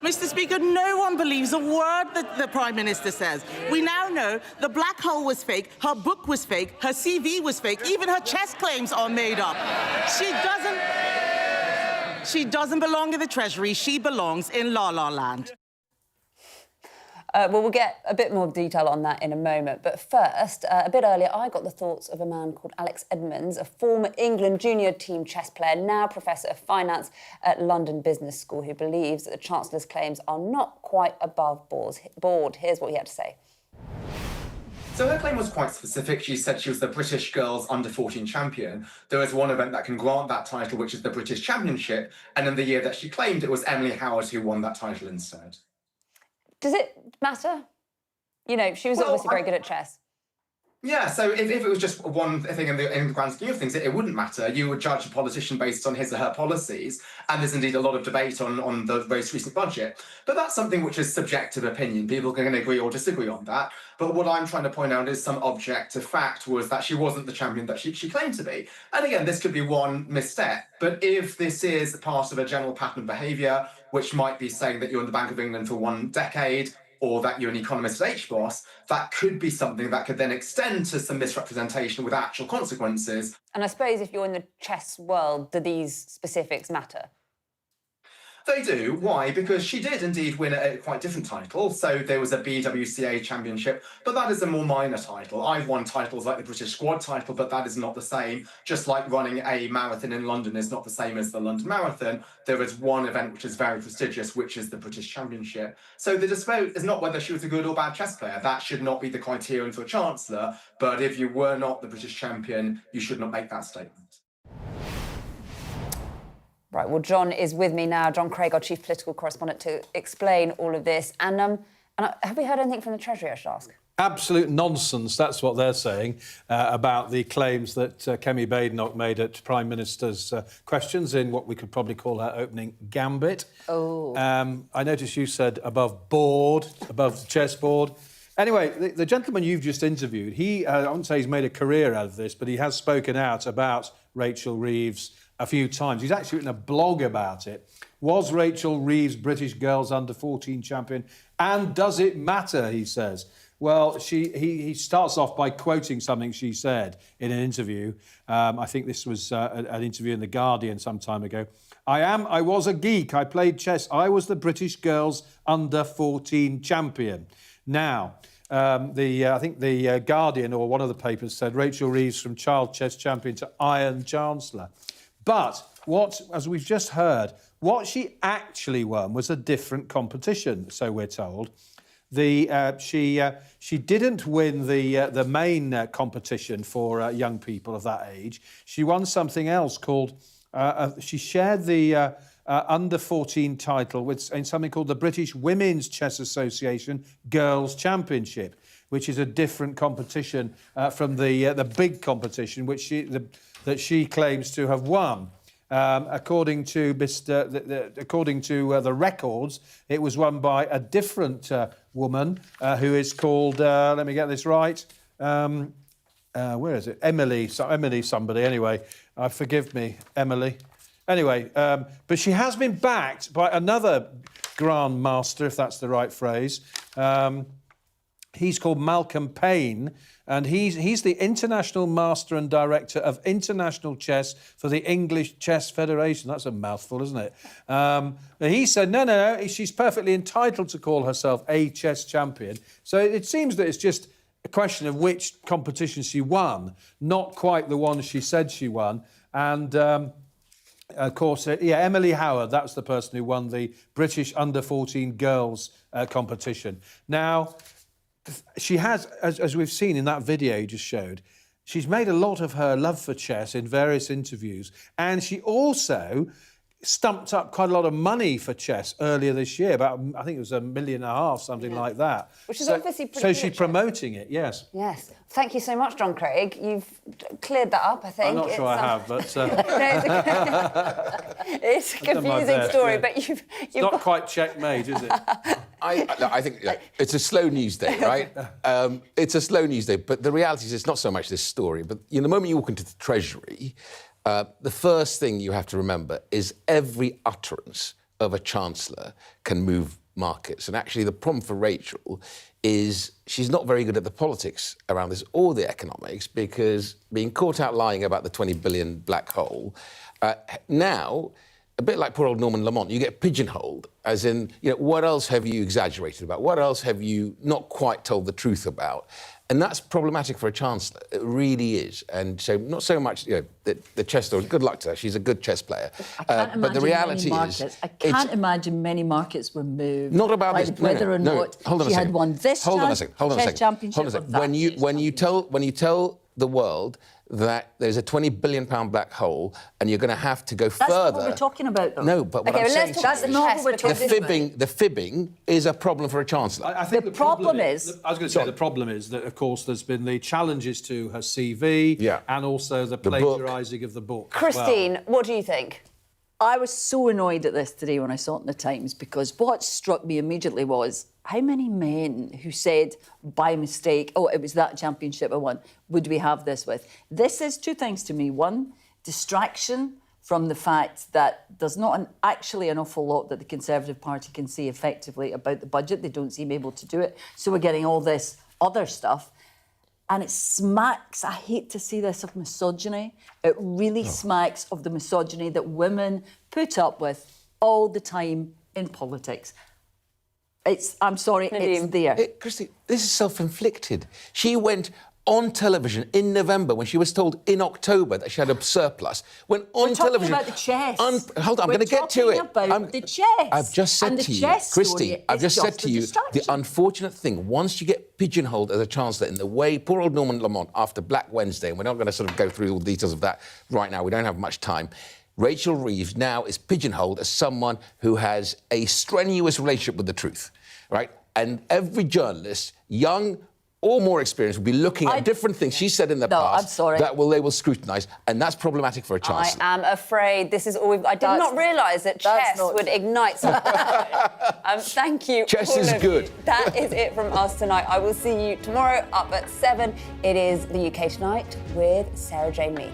Mr. Speaker, no one believes a word that the Prime Minister says. We now know the black hole was fake, her book was fake, her CV was fake, even her chess claims are made up. She doesn't belong in the Treasury, she belongs in La La Land. Well, we'll get a bit more detail on that in a moment. But first, a bit earlier, I got the thoughts of a man called Alex Edmonds, a former England junior team chess player, now Professor of Finance at London Business School, who believes that the Chancellor's claims are not quite above board. Here's what he had to say. So her claim was quite specific. She said she was the British girls under-14 champion. There is one event that can grant that title, which is the British Championship. And in the year that she claimed, it was Emily Howard who won that title instead. Does it matter? She was obviously very good at chess. Yeah, so if it was just one thing in the grand scheme of things, it wouldn't matter. You would judge a politician based on his or her policies, and there's indeed a lot of debate on the most recent budget. But that's something which is subjective opinion. People can agree or disagree on that. But what I'm trying to point out is some objective fact was that she wasn't the champion that she claimed to be. And again, this could be one misstep. But if this is part of a general pattern of behaviour, which might be saying that you're in the Bank of England for 1 decade, or that you're an economist at HBOS, that could be something that could then extend to some misrepresentation with actual consequences. And I suppose if you're in the chess world, do these specifics matter? They do. Why? Because she did indeed win a quite different title. So there was a BWCA championship, but that is a more minor title. I've won titles like the British squad title, but that is not the same. Just like running a marathon in London is not the same as the London Marathon. There is one event which is very prestigious, which is the British Championship. So the dispute is not whether she was a good or bad chess player. That should not be the criterion for a chancellor. But if you were not the British champion, you should not make that statement. Right, well, John is with me now, John Craig, our chief political correspondent, to explain all of this. And have we heard anything from the Treasury, I should ask? Absolute nonsense, that's what they're saying about the claims that Kemi Badenoch made at Prime Minister's questions in what we could probably call her opening gambit. Oh. I noticed you said above board, above the chessboard. Anyway, the gentleman you've just interviewed, I wouldn't say he's made a career out of this, but he has spoken out about Rachel Reeves a few times. He's actually written a blog about it. Was Rachel Reeves British Girls Under-14 champion? And does it matter, he says? Well, he starts off by quoting something she said in an interview. I think this was an interview in The Guardian some time ago. I was a geek. I played chess. I was the British Girls Under-14 champion. Now, I think the Guardian or one of the papers said Rachel Reeves from child chess champion to Iron Chancellor. But as we've just heard, what she actually won was a different competition, so we're told. She didn't win the main competition for young people of that age. She won something else called. She shared the under-14 title in something called the British Women's Chess Association Girls' Championship, which is a different competition from the big competition that she claims to have won. According to the records, it was won by a different woman who is called. Let me get this right. Where is it? Emily. Emily somebody. Anyway, forgive me, Emily. Anyway, but she has been backed by another Grand Master, if that's the right phrase. He's called Malcolm Payne, and he's the International Master and Director of International Chess for the English Chess Federation. That's a mouthful, isn't it? He said, no, she's perfectly entitled to call herself a chess champion. So it seems that it's just a question of which competition she won, not quite the one she said she won. And of course, Emily Howard, that's the person who won the British Under-14 Girls competition. Now, she has, as we've seen in that video you just showed, she's made a lot of her love for chess in various interviews, and she also stumped up quite a lot of money for chess earlier this year, about, I think it was $1.5 million, something like that. Which is obviously pretty So good she's promoting it, yes. Yes. Thank you so much, John Craig. You've cleared that up, I think. I'm not sure I have, but... it's a confusing story, but you've not quite checkmate, is it? I think it's a slow news day, right? It's a slow news day, but the reality is it's not so much this story, but the moment you walk into the Treasury, the first thing you have to remember is every utterance of a chancellor can move markets. And actually, the problem for Rachel is she's not very good at the politics around this or the economics, because being caught out lying about the 20 billion black hole, now, a bit like poor old Norman Lamont, you get pigeonholed, as in, what else have you exaggerated about? What else have you not quite told the truth about? And that's problematic for a chancellor. It really is. And so not so much, the chess story. Good luck to her. She's a good chess player. But the reality is... I can't imagine many markets were moved. Not about this. Whether or not she had won this chess championship. Hold on a second. When you tell the world that there's a £20 billion black hole and you're going to have to go That's further. not what we're talking about, though. No, but what I'm saying That's not what we're talking about. the fibbing is a problem for a chancellor. I think The problem is... I was going to say the problem is that, of course, there's been the challenges to her CV and also the plagiarising of the book. Christine, what do you think? I was so annoyed at this today when I saw it in the Times, because what struck me immediately was how many men who said by mistake, oh, it was that championship I won, would we have this with? This is two things to me. One, distraction from the fact that there's not actually an awful lot that the Conservative Party can say effectively about the budget. They don't seem able to do it. So we're getting all this other stuff. And it smacks, I hate to see this, of misogyny. It really smacks of the misogyny that women put up with all the time in politics. I'm sorry, it's there. Christy, this is self-inflicted. She went on television in November when she was told in October that she had a surplus. Went on television. We're talking about the chess. Hold on, I'm going to get to it. We're talking about the chess. I've just said to you, Christy, I've just said to you, the unfortunate thing, once you get pigeonholed as a chancellor in the way poor old Norman Lamont after Black Wednesday, and we're not going to sort of go through all the details of that right now, we don't have much time, Rachel Reeves now is pigeonholed as someone who has a strenuous relationship with the truth, right? And every journalist, young or more experienced, will be looking at different things she said in the past that they will scrutinise, and that's problematic for a chancellor. I am afraid this is all I did not realise that chess would ignite something. Thank you. Chess is good. That is it from us tonight. I will see you tomorrow up at 7. It is The UK Tonight with Sarah Jane Mee.